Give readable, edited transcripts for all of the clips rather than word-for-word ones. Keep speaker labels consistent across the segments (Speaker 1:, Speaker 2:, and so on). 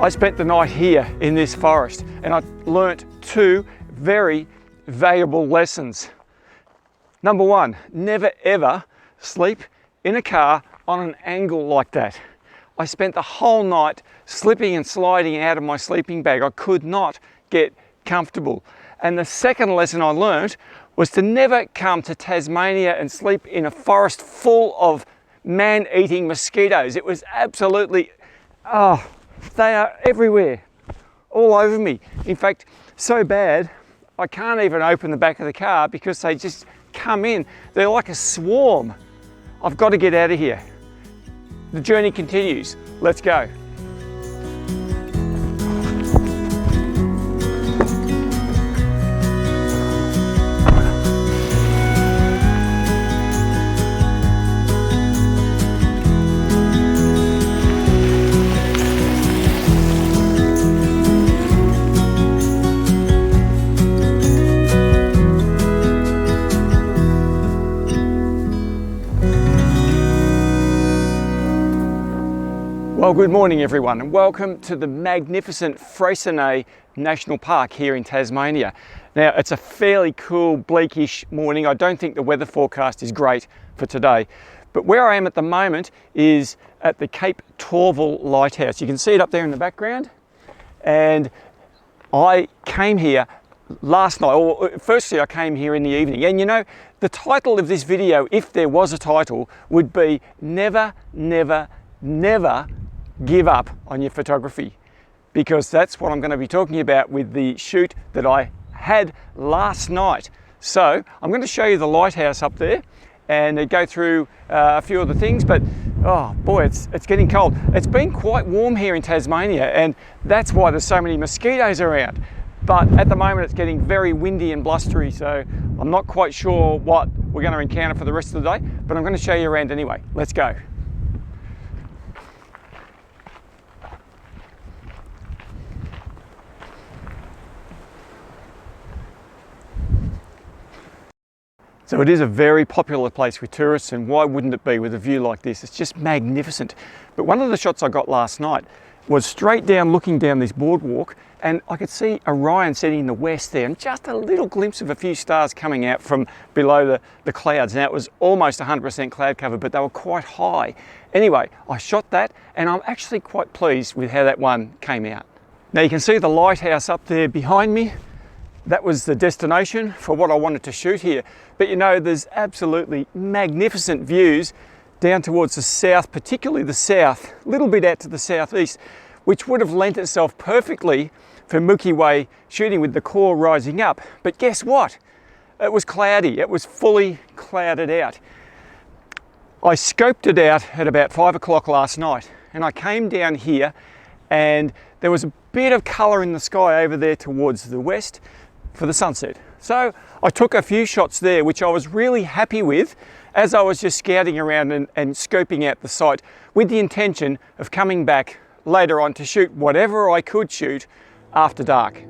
Speaker 1: I spent the night here in this forest and I learnt two very valuable lessons. Number one, never ever sleep in a car on an angle like that. I spent the whole night slipping and sliding out of my sleeping bag. I could not get comfortable. And the second lesson I learnt was to never come to Tasmania and sleep in a forest full of man-eating mosquitoes. It was absolutely, they are everywhere, all over me. In fact, so bad, I can't even open the back of the car because they just come in. They're like a swarm. I've got to get out of here. The journey continues. Let's go. Well, good morning everyone and welcome to the magnificent Freycinet National Park here in Tasmania. Now it's a fairly cool, bleakish morning. I don't think the weather forecast is great for today, but where I am at the moment is at the Cape Tourville Lighthouse. You can see it up there in the background, and I came here last night, or firstly I came here in the evening, and you know, the title of this video, if there was a title, would be Never, Never, Never Give up on your photography, because that's what I'm going to be talking about with the shoot that I had last night. So I'm going to show you the lighthouse up there and go through a few of the things, but oh boy, it's getting cold. It's been quite warm here in Tasmania, and that's why there's so many mosquitoes around. But at the moment it's getting very windy and blustery, so I'm not quite sure what we're going to encounter for the rest of the day, but I'm going to show you around anyway. Let's go. So it is a very popular place with tourists, and why wouldn't it be with a view like this? It's just magnificent. But one of the shots I got last night was straight down, looking down this boardwalk, and I could see Orion setting in the west there, and just a little glimpse of a few stars coming out from below the clouds. Now it was almost 100% cloud cover, but they were quite high. Anyway, I shot that, and I'm actually quite pleased with how that one came out. Now you can see the lighthouse up there behind me. That was the destination for what I wanted to shoot here. But you know, there's absolutely magnificent views down towards the south, particularly the south, a little bit out to the southeast, which would have lent itself perfectly for Milky Way shooting with the core rising up. But guess what? It was cloudy. It was fully clouded out. I scoped it out at about 5 o'clock last night, and I came down here and there was a bit of colour in the sky over there towards the west for the sunset. So I took a few shots there, which I was really happy with as I was just scouting around and scoping out the site with the intention of coming back later on to shoot whatever I could shoot after dark.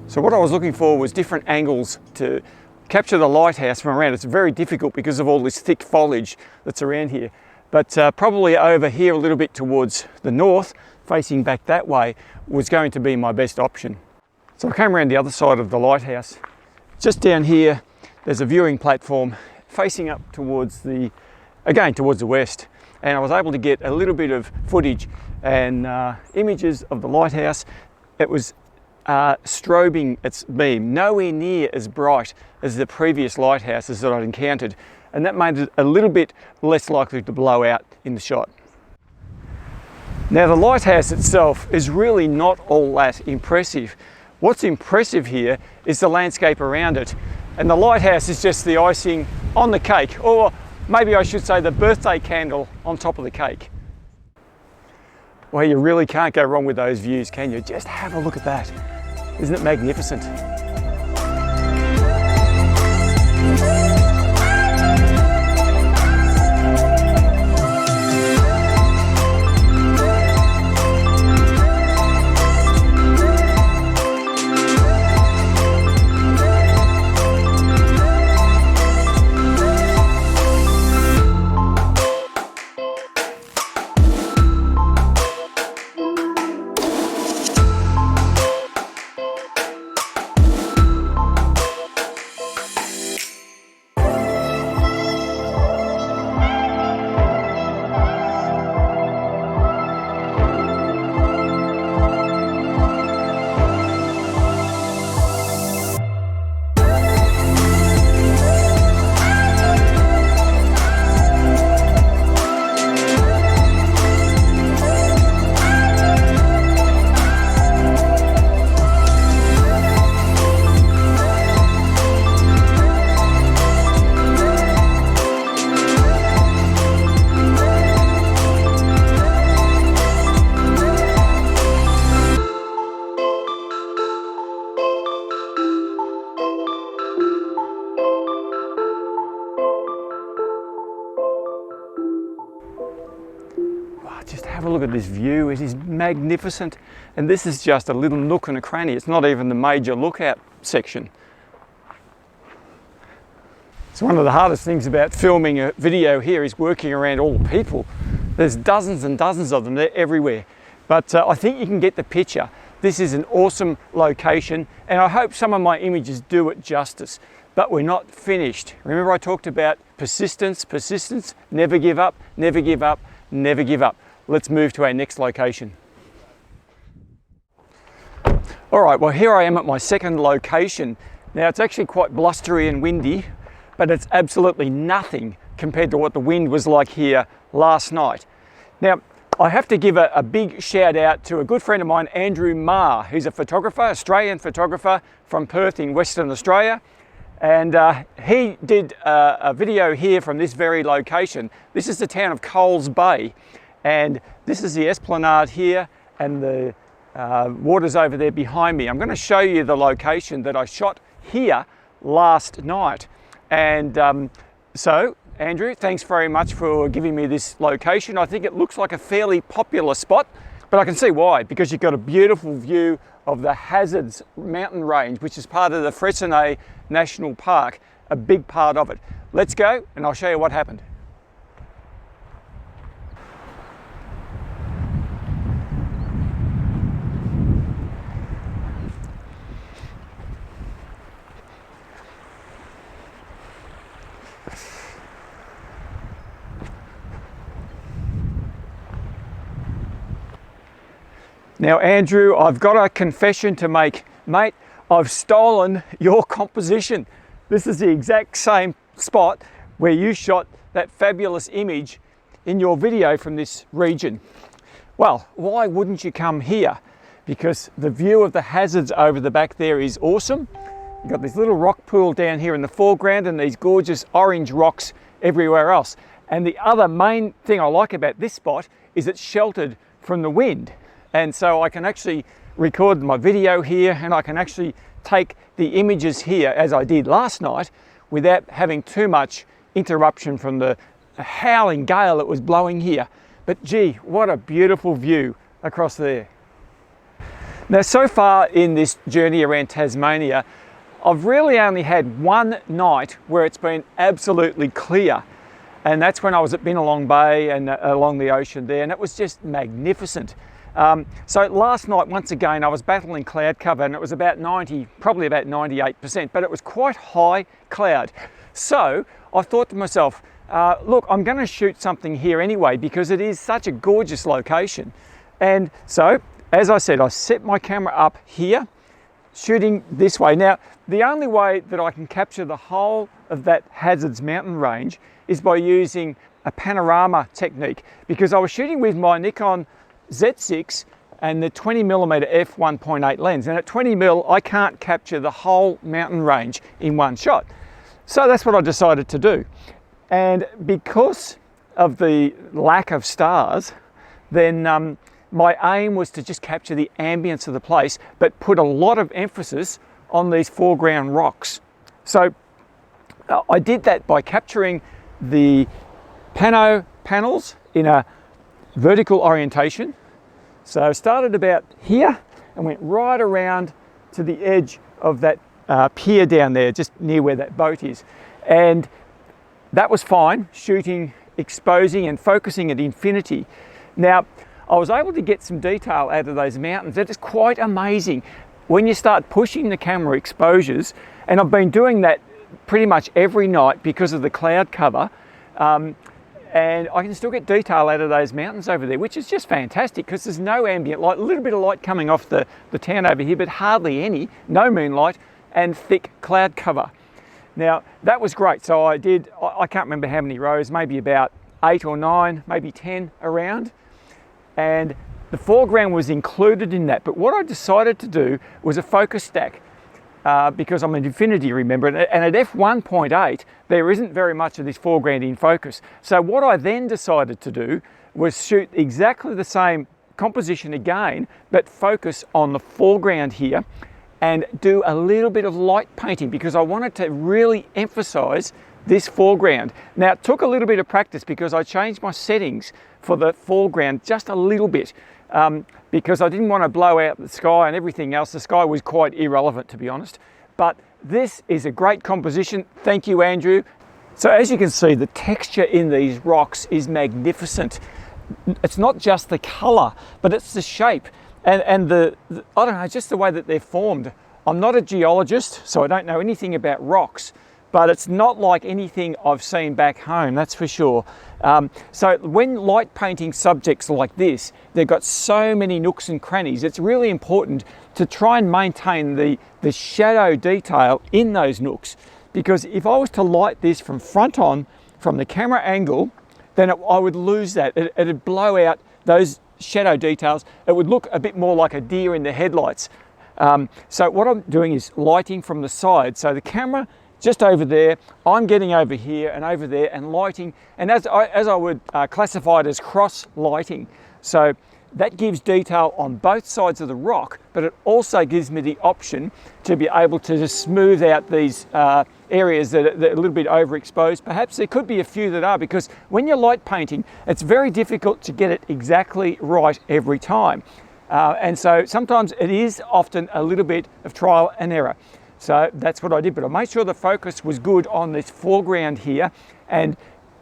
Speaker 1: So what I was looking for was different angles to capture the lighthouse from around. It's very difficult because of all this thick foliage that's around here. But probably over here a little bit towards the north, facing back that way, was going to be my best option. So I came around the other side of the lighthouse. Just down here, there's a viewing platform facing up towards the west. And I was able to get a little bit of footage and images of the lighthouse. It was strobing its beam, nowhere near as bright as the previous lighthouses that I'd encountered. And that made it a little bit less likely to blow out in the shot. Now the lighthouse itself is really not all that impressive. What's impressive here is the landscape around it. And the lighthouse is just the icing on the cake, or maybe I should say the birthday candle on top of the cake. Well, you really can't go wrong with those views, can you? Just have a look at that. Isn't it magnificent? Just have a look at this view. It is magnificent. And this is just a little nook and a cranny. It's not even the major lookout section. So one of the hardest things about filming a video here is working around all the people. There's dozens and dozens of them. They're everywhere. But I think you can get the picture. This is an awesome location, and I hope some of my images do it justice. But we're not finished. Remember I talked about persistence, persistence, never give up, never give up, never give up. Let's move to our next location. All right, well here I am at my second location. Now it's actually quite blustery and windy, but it's absolutely nothing compared to what the wind was like here last night. Now, I have to give a big shout out to a good friend of mine, Andrew Marr, who's a photographer, Australian photographer from Perth in Western Australia. And he did a video here from this very location. This is the town of Coles Bay. And this is the esplanade here, and the water's over there behind me. I'm going to show you the location that I shot here last night. And so, Andrew, thanks very much for giving me this location. I think it looks like a fairly popular spot, but I can see why, because you've got a beautiful view of the Hazards mountain range, which is part of the Freycinet National Park, a big part of it. Let's go and I'll show you what happened. Now, Andrew, I've got a confession to make. Mate, I've stolen your composition. This is the exact same spot where you shot that fabulous image in your video from this region. Well, why wouldn't you come here? Because the view of the Hazards over the back there is awesome. You've got this little rock pool down here in the foreground and these gorgeous orange rocks everywhere else. And the other main thing I like about this spot is it's sheltered from the wind. And so I can actually record my video here, and I can actually take the images here as I did last night without having too much interruption from the howling gale that was blowing here. But gee, what a beautiful view across there. Now, so far in this journey around Tasmania, I've really only had one night where it's been absolutely clear. And that's when I was at Binalong Bay and along the ocean there, and it was just magnificent. So last night, once again, I was battling cloud cover, and it was about 90, probably about 98%, but it was quite high cloud. So I thought to myself, look, I'm going to shoot something here anyway, because it is such a gorgeous location. And so, as I said, I set my camera up here, shooting this way. Now, the only way that I can capture the whole of that Hazards mountain range is by using a panorama technique, because I was shooting with my Nikon Z6 and the 20mm f1.8 lens, and at 20mm I can't capture the whole mountain range in one shot. So that's what I decided to do. And because of the lack of stars, then my aim was to just capture the ambience of the place, but put a lot of emphasis on these foreground rocks. So I did that by capturing the panels in a vertical orientation. So I started about here and went right around to the edge of that pier down there, just near where that boat is. And that was fine, shooting, exposing and focusing at infinity. Now, I was able to get some detail out of those mountains. That is quite amazing when you start pushing the camera exposures, and I've been doing that pretty much every night because of the cloud cover, and I can still get detail out of those mountains over there, which is just fantastic because there's no ambient light, a little bit of light coming off the town over here, but hardly any, no moonlight, and thick cloud cover. Now, that was great. So I can't remember how many rows, maybe about 8 or 9, maybe 10 around. And the foreground was included in that. But what I decided to do was a focus stack because I'm an infinity, remember, and at f1.8, there isn't very much of this foreground in focus. So what I then decided to do was shoot exactly the same composition again, but focus on the foreground here and do a little bit of light painting because I wanted to really emphasize this foreground. Now, it took a little bit of practice because I changed my settings for the foreground just a little bit because I didn't want to blow out the sky and everything else. The sky was quite irrelevant, to be honest. But this is a great composition. Thank you, Andrew. So as you can see, the texture in these rocks is magnificent. It's not just the color, but it's the shape and the I don't know, just the way that they're formed. I'm not a geologist, so I don't know anything about rocks, but it's not like anything I've seen back home, that's for sure. So when light painting subjects like this, they've got so many nooks and crannies, it's really important to try and maintain the shadow detail in those nooks. Because if I was to light this from front on, from the camera angle, then I would lose that. It'd blow out those shadow details. It would look a bit more like a deer in the headlights. So what I'm doing is lighting from the side. So the camera just over there, I'm getting over here and over there and lighting, and as I would classify it as cross lighting. So that gives detail on both sides of the rock, but it also gives me the option to be able to just smooth out these areas that are a little bit overexposed. Perhaps there could be a few that are, because when you're light painting, it's very difficult to get it exactly right every time. And so sometimes it is often a little bit of trial and error. So that's what I did, but I made sure the focus was good on this foreground here, and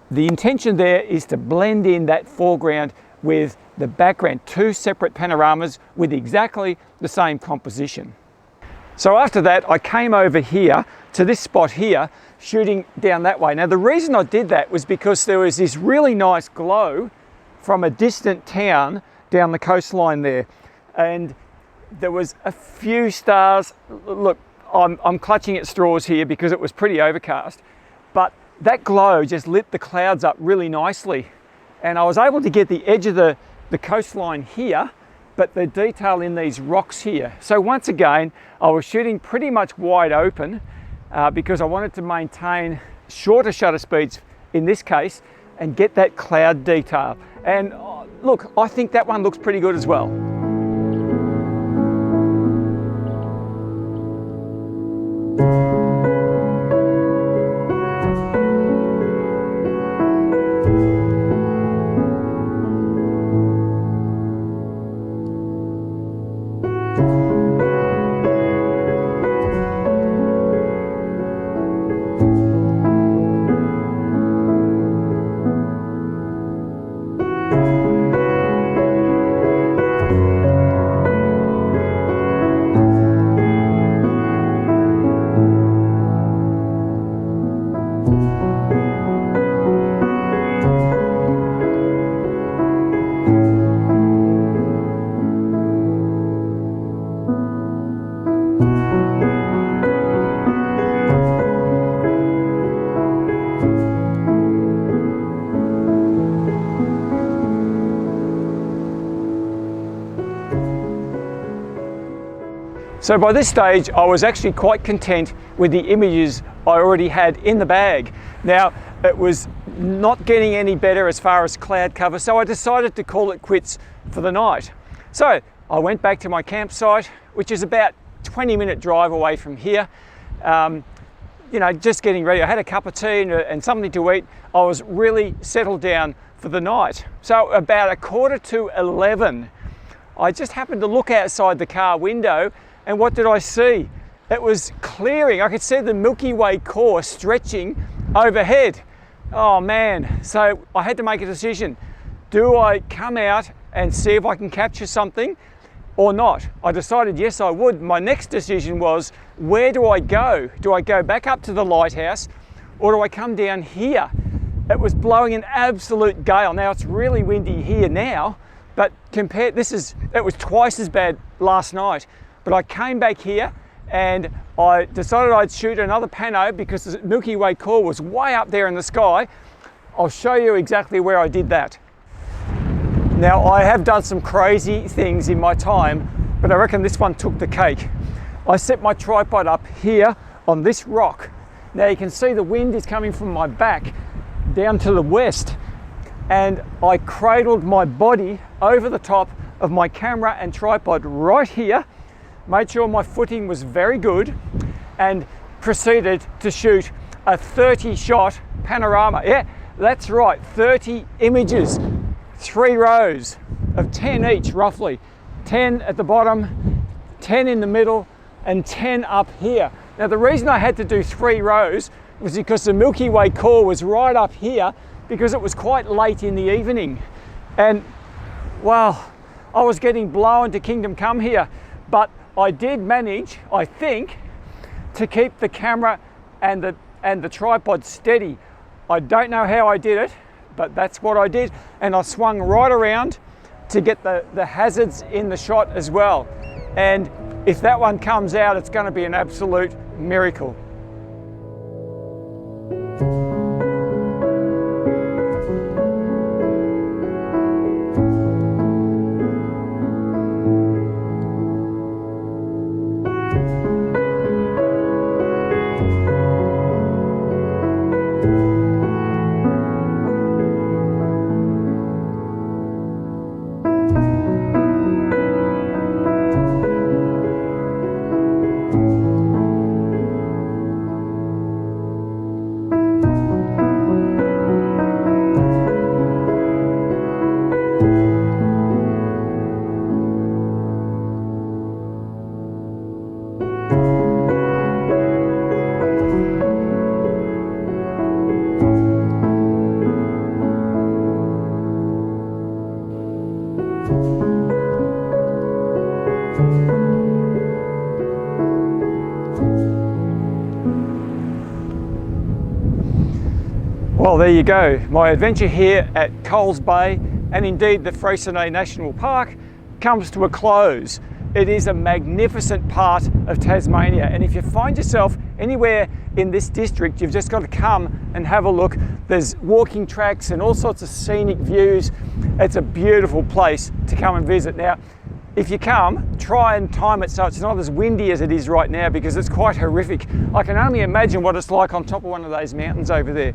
Speaker 1: the intention there is to blend in that foreground with the background, two separate panoramas with exactly the same composition. So after that, I came over here to this spot here, shooting down that way. Now the reason I did that was because there was this really nice glow from a distant town down the coastline there, and there was a few stars. Look, I'm clutching at straws here because it was pretty overcast, but that glow just lit the clouds up really nicely, and I was able to get the edge of the coastline here, but the detail in these rocks here. So once again, I was shooting pretty much wide open because I wanted to maintain shorter shutter speeds in this case and get that cloud detail. And look, I think that one looks pretty good as well. So by this stage, I was actually quite content with the images I already had in the bag. Now, it was not getting any better as far as cloud cover, so I decided to call it quits for the night. So I went back to my campsite, which is about 20-minute drive away from here. You know, just getting ready. I had a cup of tea and something to eat. I was really settled down for the night. So about 11:15, I just happened to look outside the car window, and what did I see? It was clearing. I could see the Milky Way core stretching overhead. Oh man, so I had to make a decision. Do I come out and see if I can capture something or not? I decided yes, I would. My next decision was, where do I go? Do I go back up to the lighthouse, or do I come down here? It was blowing an absolute gale. Now it's really windy here now, but it was twice as bad last night. But I came back here and I decided I'd shoot another pano because the Milky Way core was way up there in the sky. I'll show you exactly where I did that. Now, I have done some crazy things in my time, but I reckon this one took the cake. I set my tripod up here on this rock. Now you can see the wind is coming from my back down to the west, and I cradled my body over the top of my camera and tripod right here, made sure my footing was very good, and proceeded to shoot a 30-shot panorama. Yeah, that's right, 30 images, 3 rows of 10 each roughly. 10 at the bottom, 10 in the middle, and 10 up here. Now the reason I had to do 3 rows was because the Milky Way core was right up here, because it was quite late in the evening. And well, I was getting blown to kingdom come here, but I did manage, I think, to keep the camera and the tripod steady. I don't know how I did it, but that's what I did. And I swung right around to get the hazards in the shot as well. And if that one comes out, it's going to be an absolute miracle. Well, there you go. My adventure here at Coles Bay, and indeed the Freycinet National Park, comes to a close. It is a magnificent part of Tasmania, and if you find yourself anywhere in this district, you've just got to come and have a look. There's walking tracks and all sorts of scenic views. It's a beautiful place to come and visit. Now, if you come, try and time it so it's not as windy as it is right now, because it's quite horrific. I can only imagine what it's like on top of one of those mountains over there.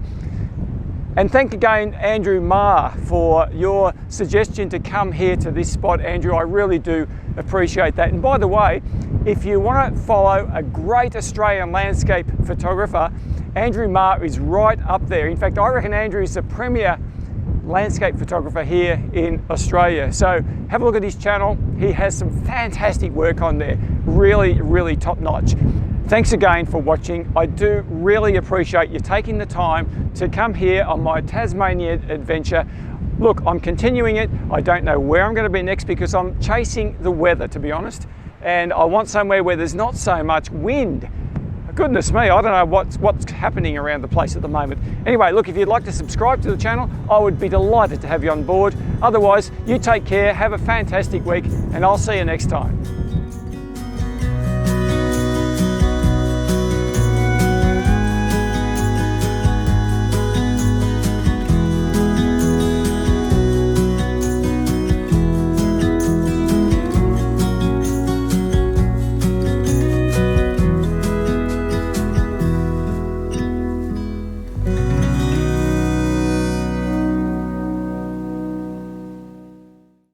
Speaker 1: And thank again, Andrew Marr, for your suggestion to come here to this spot. Andrew, I really do appreciate that. And by the way, if you want to follow a great Australian landscape photographer, Andrew Marr is right up there. In fact, I reckon Andrew is the premier landscape photographer here in Australia. So have a look at his channel. He has some fantastic work on there. Really, really top notch. Thanks again for watching. I do really appreciate you taking the time to come here on my Tasmania adventure. Look, I'm continuing it. I don't know where I'm going to be next because I'm chasing the weather, to be honest. And I want somewhere where there's not so much wind. Goodness me, I don't know what's happening around the place at the moment. Anyway, look, if you'd like to subscribe to the channel, I would be delighted to have you on board. Otherwise, you take care, have a fantastic week, and I'll see you next time.